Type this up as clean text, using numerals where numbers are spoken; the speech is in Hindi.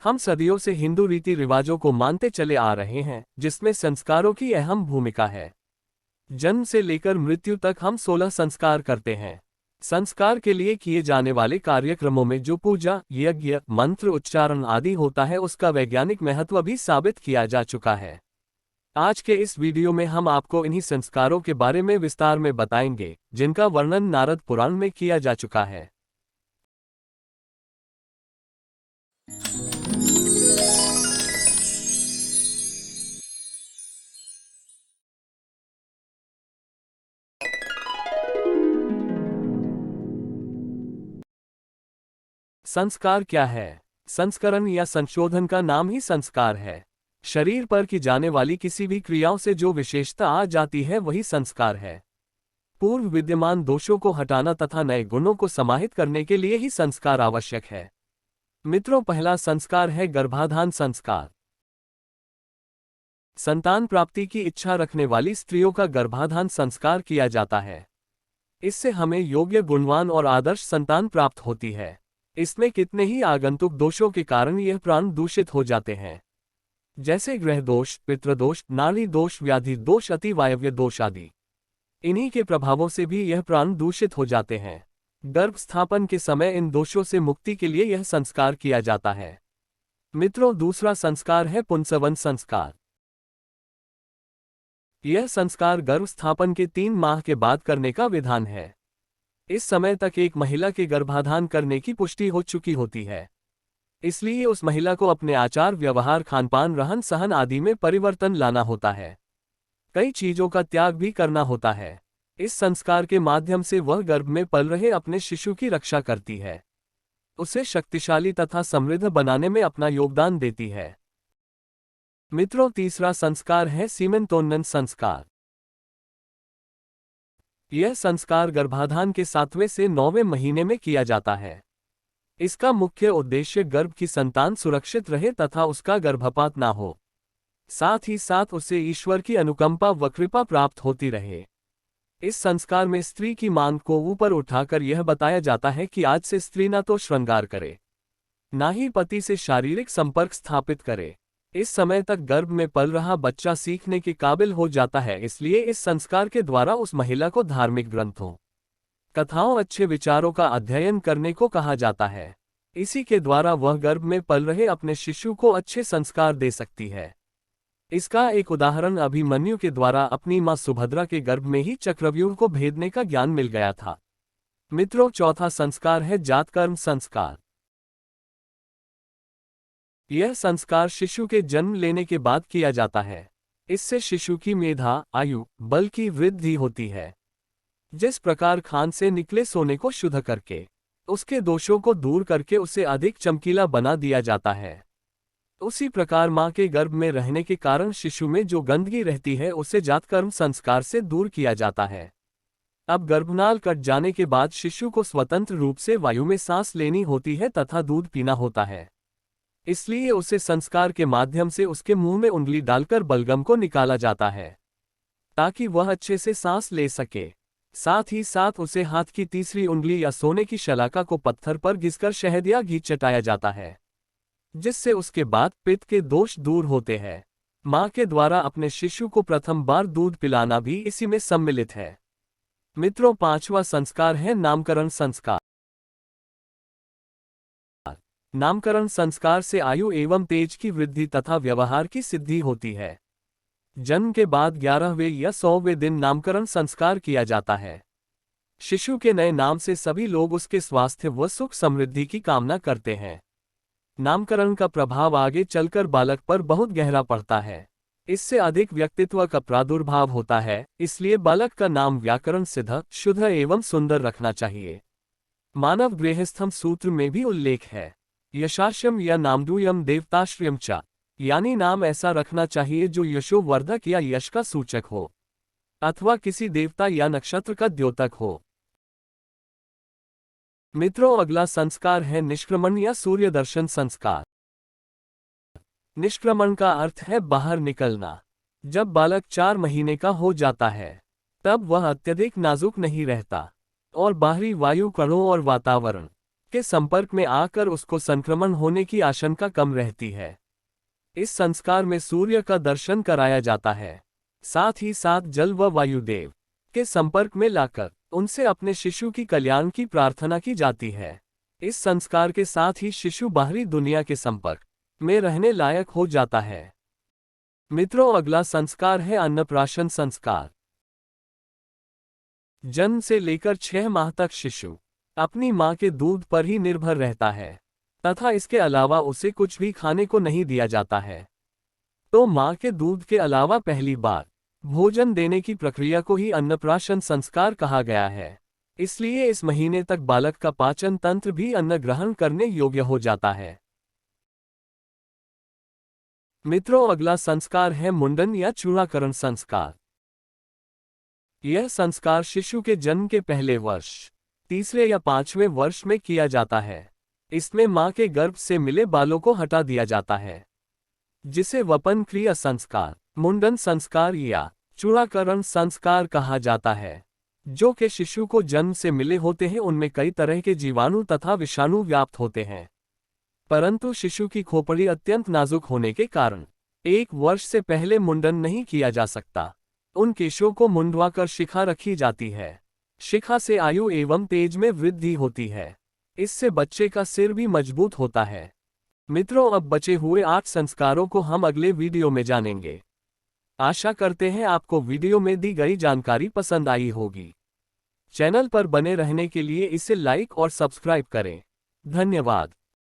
हम सदियों से हिंदू रीति रिवाजों को मानते चले आ रहे हैं, जिसमें संस्कारों की अहम भूमिका है। जन्म से लेकर मृत्यु तक हम 16 संस्कार करते हैं। संस्कार के लिए किए जाने वाले कार्यक्रमों में जो पूजा, यज्ञ, मंत्र उच्चारण आदि होता है, उसका वैज्ञानिक महत्व भी साबित किया जा चुका है। आज के इस वीडियो में हम आपको इन्हीं संस्कारों के बारे में विस्तार में बताएंगे, जिनका वर्णन नारद पुराण में किया जा चुका है। संस्कार क्या है? संस्करण या संशोधन का नाम ही संस्कार है। शरीर पर की जाने वाली किसी भी क्रियाओं से जो विशेषता आ जाती है, वही संस्कार है। पूर्व विद्यमान दोषों को हटाना तथा नए गुणों को समाहित करने के लिए ही संस्कार आवश्यक है। मित्रों, पहला संस्कार है गर्भाधान संस्कार। संतान प्राप्ति की इच्छा रखने वाली स्त्रियों का गर्भाधान संस्कार किया जाता है। इससे हमें योग्य, गुणवान और आदर्श संतान प्राप्त होती है। इसमें कितने ही आगंतुक दोषों के कारण यह प्राण दूषित हो जाते हैं, जैसे ग्रह दोष, पितृदोष, नाड़ी दोष, व्याधि दोष, अतिवायव्य दोष आदि। इन्हीं के प्रभावों से भी यह प्राण दूषित हो जाते हैं। गर्भ स्थापन के समय इन दोषों से मुक्ति के लिए यह संस्कार किया जाता है। मित्रों, दूसरा संस्कार है पुंसवन संस्कार। यह संस्कार गर्भ स्थापन के 3 माह के बाद करने का विधान है। इस समय तक एक महिला के गर्भाधान करने की पुष्टि हो चुकी होती है, इसलिए उस महिला को अपने आचार, व्यवहार, खानपान, रहन सहन आदि में परिवर्तन लाना होता है। कई चीजों का त्याग भी करना होता है। इस संस्कार के माध्यम से वह गर्भ में पल रहे अपने शिशु की रक्षा करती है, उसे शक्तिशाली तथा समृद्ध बनाने में अपना योगदान देती है। मित्रों, तीसरा संस्कार है सीमंतोन्नयन संस्कार। यह संस्कार गर्भाधान के 7वें से 9वें महीने में किया जाता है। इसका मुख्य उद्देश्य गर्भ की संतान सुरक्षित रहे तथा उसका गर्भपात ना हो। साथ ही साथ उसे ईश्वर की अनुकंपा व कृपा प्राप्त होती रहे। इस संस्कार में स्त्री की मांग को ऊपर उठाकर यह बताया जाता है कि आज से स्त्री न तो श्रृंगार करे, ना ही पति से शारीरिक संपर्क स्थापित करे। इस समय तक गर्भ में पल रहा बच्चा सीखने के काबिल हो जाता है, इसलिए इस संस्कार के द्वारा उस महिला को धार्मिक ग्रंथों, कथाओं, अच्छे विचारों का अध्ययन करने को कहा जाता है। इसी के द्वारा वह गर्भ में पल रहे अपने शिशु को अच्छे संस्कार दे सकती है। इसका एक उदाहरण अभिमन्यु के द्वारा अपनी मां सुभद्रा के गर्भ में ही चक्रव्यूह को भेदने का ज्ञान मिल गया था। मित्रों, चौथा संस्कार है जातकर्म संस्कार। यह संस्कार शिशु के जन्म लेने के बाद किया जाता है। इससे शिशु की मेधा, आयु, बल की वृद्धि होती है। जिस प्रकार खान से निकले सोने को शुद्ध करके, उसके दोषों को दूर करके उसे अधिक चमकीला बना दिया जाता है, उसी प्रकार मां के गर्भ में रहने के कारण शिशु में जो गंदगी रहती है, उसे जातकर्म संस्कार से दूर किया जाता है। अब गर्भनाल कट जाने के बाद शिशु को स्वतंत्र रूप से वायु में सांस लेनी होती है तथा दूध पीना होता है। इसलिए उसे संस्कार के माध्यम से उसके मुंह में उंगली डालकर बलगम को निकाला जाता है, ताकि वह अच्छे से सांस ले सके। साथ ही साथ उसे हाथ की तीसरी उंगली या सोने की शलाका को पत्थर पर घिसकर शहद या घी चटाया जाता है, जिससे उसके बाद पित्त के दोष दूर होते हैं। मां के द्वारा अपने शिशु को प्रथम बार दूध पिलाना भी इसी में सम्मिलित है। मित्रों, पांचवा संस्कार है नामकरण संस्कार। नामकरण संस्कार से आयु एवं तेज की वृद्धि तथा व्यवहार की सिद्धि होती है। जन्म के बाद 11वें या 100वें दिन नामकरण संस्कार किया जाता है। शिशु के नए नाम से सभी लोग उसके स्वास्थ्य व सुख समृद्धि की कामना करते हैं। नामकरण का प्रभाव आगे चलकर बालक पर बहुत गहरा पड़ता है। इससे अधिक व्यक्तित्व का प्रादुर्भाव होता है, इसलिए बालक का नाम व्याकरण सिद्ध, शुद्ध एवं सुंदर रखना चाहिए। मानव गृहस्थम सूत्र में भी उल्लेख है, यशाश्रम या नामदूयम देवताश्रयम च, यानी नाम ऐसा रखना चाहिए जो यशोवर्धक या यश का सूचक हो, अथवा किसी देवता या नक्षत्र का द्योतक हो। मित्रों, अगला संस्कार है निष्क्रमण या सूर्य दर्शन संस्कार। निष्क्रमण का अर्थ है बाहर निकलना। जब बालक 4 महीने का हो जाता है, तब वह अत्यधिक नाजुक नहीं रहता और बाहरी वायु, कणों और वातावरण के संपर्क में आकर उसको संक्रमण होने की आशंका कम रहती है। इस संस्कार में सूर्य का दर्शन कराया जाता है। साथ ही साथ जल व वायुदेव के संपर्क में लाकर उनसे अपने शिशु की कल्याण की प्रार्थना की जाती है। इस संस्कार के साथ ही शिशु बाहरी दुनिया के संपर्क में रहने लायक हो जाता है। मित्रों, अगला संस्कार है अन्नप्राशन संस्कार। जन्म से लेकर 6 माह तक शिशु अपनी मां के दूध पर ही निर्भर रहता है तथा इसके अलावा उसे कुछ भी खाने को नहीं दिया जाता है। तो मां के दूध के अलावा पहली बार भोजन देने की प्रक्रिया को ही अन्नप्राशन संस्कार कहा गया है। इसलिए इस महीने तक बालक का पाचन तंत्र भी अन्न ग्रहण करने योग्य हो जाता है। मित्रों, अगला संस्कार है मुंडन या चूड़ाकरण संस्कार। यह संस्कार शिशु के जन्म के पहले वर्ष, तीसरे या 5वें वर्ष में किया जाता है। इसमें मां के गर्भ से मिले बालों को हटा दिया जाता है, जिसे वपन क्रिया संस्कार, मुंडन संस्कार या चूड़ाकरण संस्कार कहा जाता है। जो कि शिशु को जन्म से मिले होते हैं उनमें कई तरह के जीवाणु तथा विषाणु व्याप्त होते हैं, परंतु शिशु की खोपड़ी अत्यंत नाजुक होने के कारण 1 वर्ष से पहले मुंडन नहीं किया जा सकता। उन केशों को मुंडवाकर शिखा रखी जाती है। शिखा से आयु एवं तेज में वृद्धि होती है। इससे बच्चे का सिर भी मजबूत होता है। मित्रों, अब बचे हुए 8 संस्कारों को हम अगले वीडियो में जानेंगे। आशा करते हैं आपको वीडियो में दी गई जानकारी पसंद आई होगी। चैनल पर बने रहने के लिए इसे लाइक और सब्सक्राइब करें। धन्यवाद।